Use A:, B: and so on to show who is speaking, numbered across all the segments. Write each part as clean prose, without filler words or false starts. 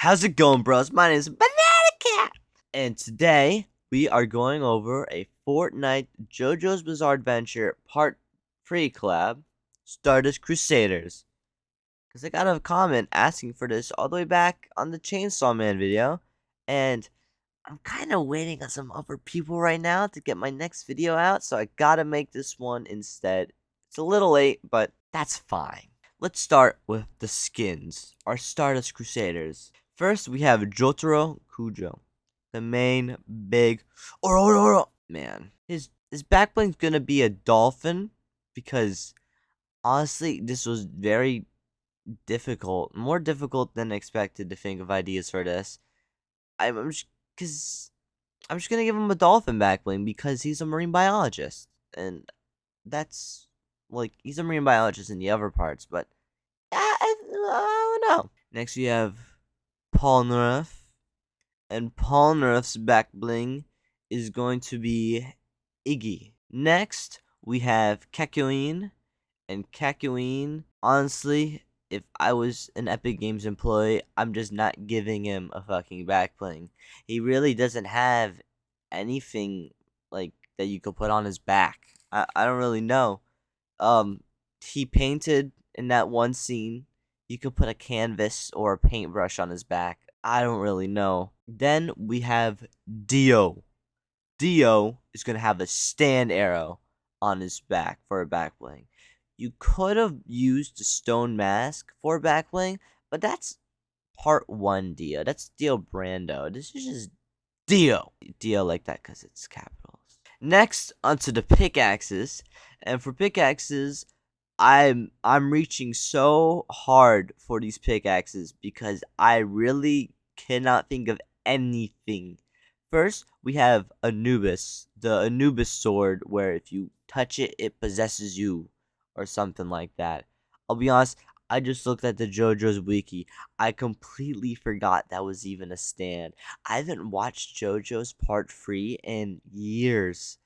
A: How's it going, bros? My name is Banana Cat, and today we are going over a Fortnite JoJo's Bizarre Adventure Part 3 collab, Stardust Crusaders. Because I got a comment asking for this all the way back on the Chainsaw Man video, and I'm kind of waiting on some other people right now to get my next video out, so I gotta make this one instead. It's a little late, but that's fine. Let's start with the skins, our Stardust Crusaders. First, we have Jotaro Kujo, the main big man. His back bling's gonna be a dolphin because honestly, this was very difficult, more difficult than expected to think of ideas for this. I'm just gonna give him a dolphin back bling because he's a marine biologist, and that's like he's a marine biologist in the other parts, but I don't know. Next, we have Polnareff, and Polnareff's back bling is going to be Iggy. Next, we have Kakyoin, and Kakyoin, honestly, if I was an Epic Games employee, I'm just not giving him a fucking back bling. He really doesn't have anything like that you could put on his back. I don't really know. He painted in that one scene. You could put a canvas or a paintbrush on his back. I don't really know. Then we have Dio. Dio is going to have a stand arrow on his back for a back bling. You could have used a stone mask for a back bling, but that's part 1 Dio. That's Dio Brando. This is just Dio. Dio like that because it's capitals. Next, onto the pickaxes. And for pickaxes, I'm reaching so hard for these pickaxes because I really cannot think of anything. First, we have Anubis, the Anubis sword, where if you touch it, it possesses you, or something like that. I'll be honest, I just looked at the JoJo's wiki. I completely forgot that was even a stand. I haven't watched JoJo's Part 3 in years.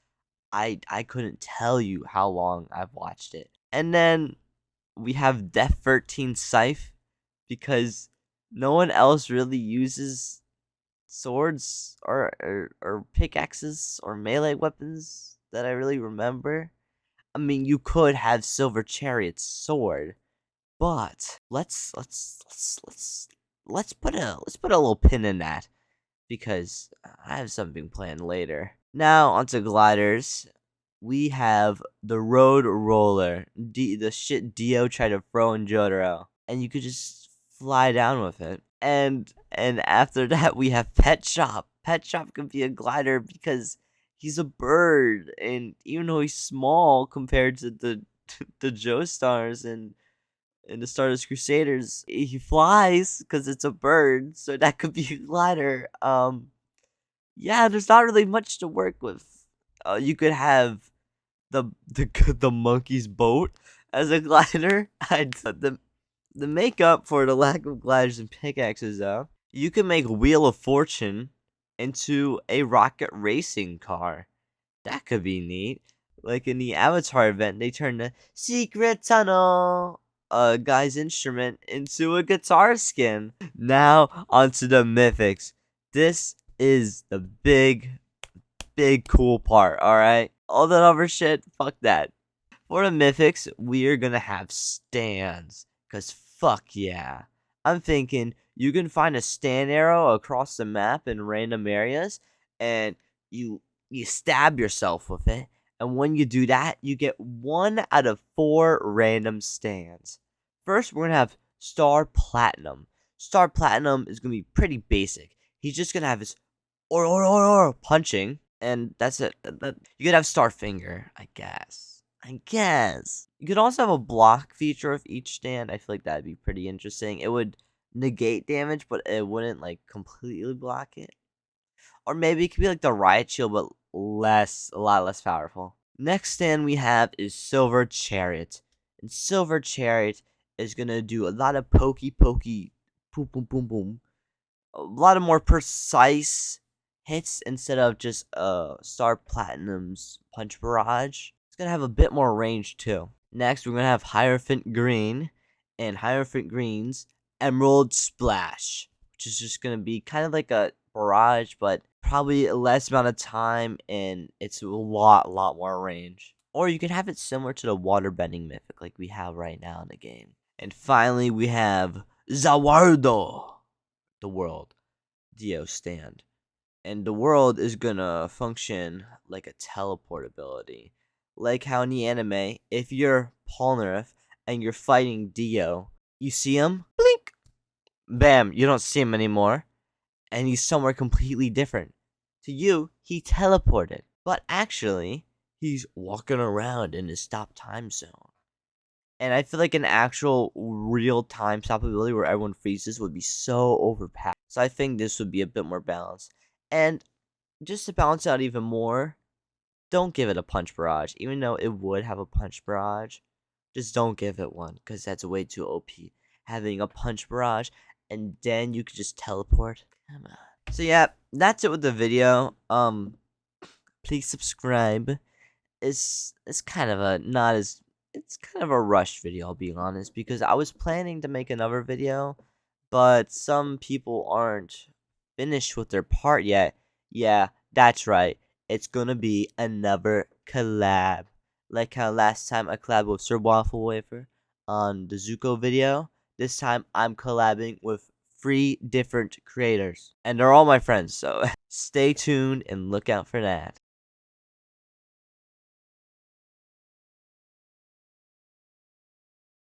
A: I couldn't tell you how long I've watched it. And then we have Death 13 Scythe, because no one else really uses swords or pickaxes or melee weapons that I really remember. I mean, you could have Silver Chariot's sword, but let's put a little pin in that because I have something planned later. Now onto gliders. We have the Road Roller, the shit Dio tried to throw in Jotaro, and you could just fly down with it. And after that, we have Pet Shop. Pet Shop could be a glider because he's a bird, and even though he's small compared to the Joestars and the Stardust Crusaders, he flies because it's a bird, so that could be a glider. Yeah, there's not really much to work with. You could have the monkey's boat as a glider. The makeup for the lack of gliders and pickaxes, though. You can make Wheel of Fortune into a rocket racing car. That could be neat. Like in the Avatar event, they turned the secret tunnel guy's instrument into a guitar skin. Now onto the mythics. This is the big cool part, alright? All that other shit, fuck that. For the mythics, we are gonna have stands. Because fuck yeah. I'm thinking you can find a stand arrow across the map in random areas, and you stab yourself with it. And when you do that, you get 1 out of 4 random stands. First, we're gonna have Star Platinum. Star Platinum is gonna be pretty basic. He's just gonna have his punching, and that's it. You could have Starfinger, I guess. You could also have a block feature of each stand. I feel like that'd be pretty interesting. It would negate damage, but it wouldn't like completely block it. Or maybe it could be like the Riot Shield, but a lot less powerful. Next stand we have is Silver Chariot. And Silver Chariot is gonna do a lot of pokey, boom, boom, boom, boom. A lot of more precise hits instead of just Star Platinum's Punch Barrage. It's gonna have a bit more range too. Next, we're gonna have Hierophant Green, and Hierophant Green's Emerald Splash. which is just going to be kind of like a barrage, but probably a less amount of time, and it's a lot more range. Or you can have it similar to the water bending mythic like we have right now in the game. And finally, we have Zawardo, the world, Dio stand. And the world is gonna function like a teleport ability. Like how in the anime, if you're Polnareff and you're fighting Dio, you see him, blink, bam, you don't see him anymore, and he's somewhere completely different. To you, he teleported, but actually, he's walking around in his stop time zone. And I feel like an actual real-time stop ability where everyone freezes would be so overpowered. So I think this would be a bit more balanced. And just to balance out even more, don't give it a punch barrage. Even though it would have a punch barrage, just don't give it one, because that's way too OP. Having a punch barrage, and then you could just teleport. Come on. So yeah, that's it with the video. Please subscribe. It's kind of a not as it's kind of a rushed video, I'll be honest, because I was planning to make another video, but some people aren't finished with their part yet. Yeah, that's right. It's gonna be another collab. Like how last time I collabed with Sir Waffle Wafer on the Zuko video. This time I'm collabing with 3 different creators. And they're all my friends, so stay tuned and look out for that.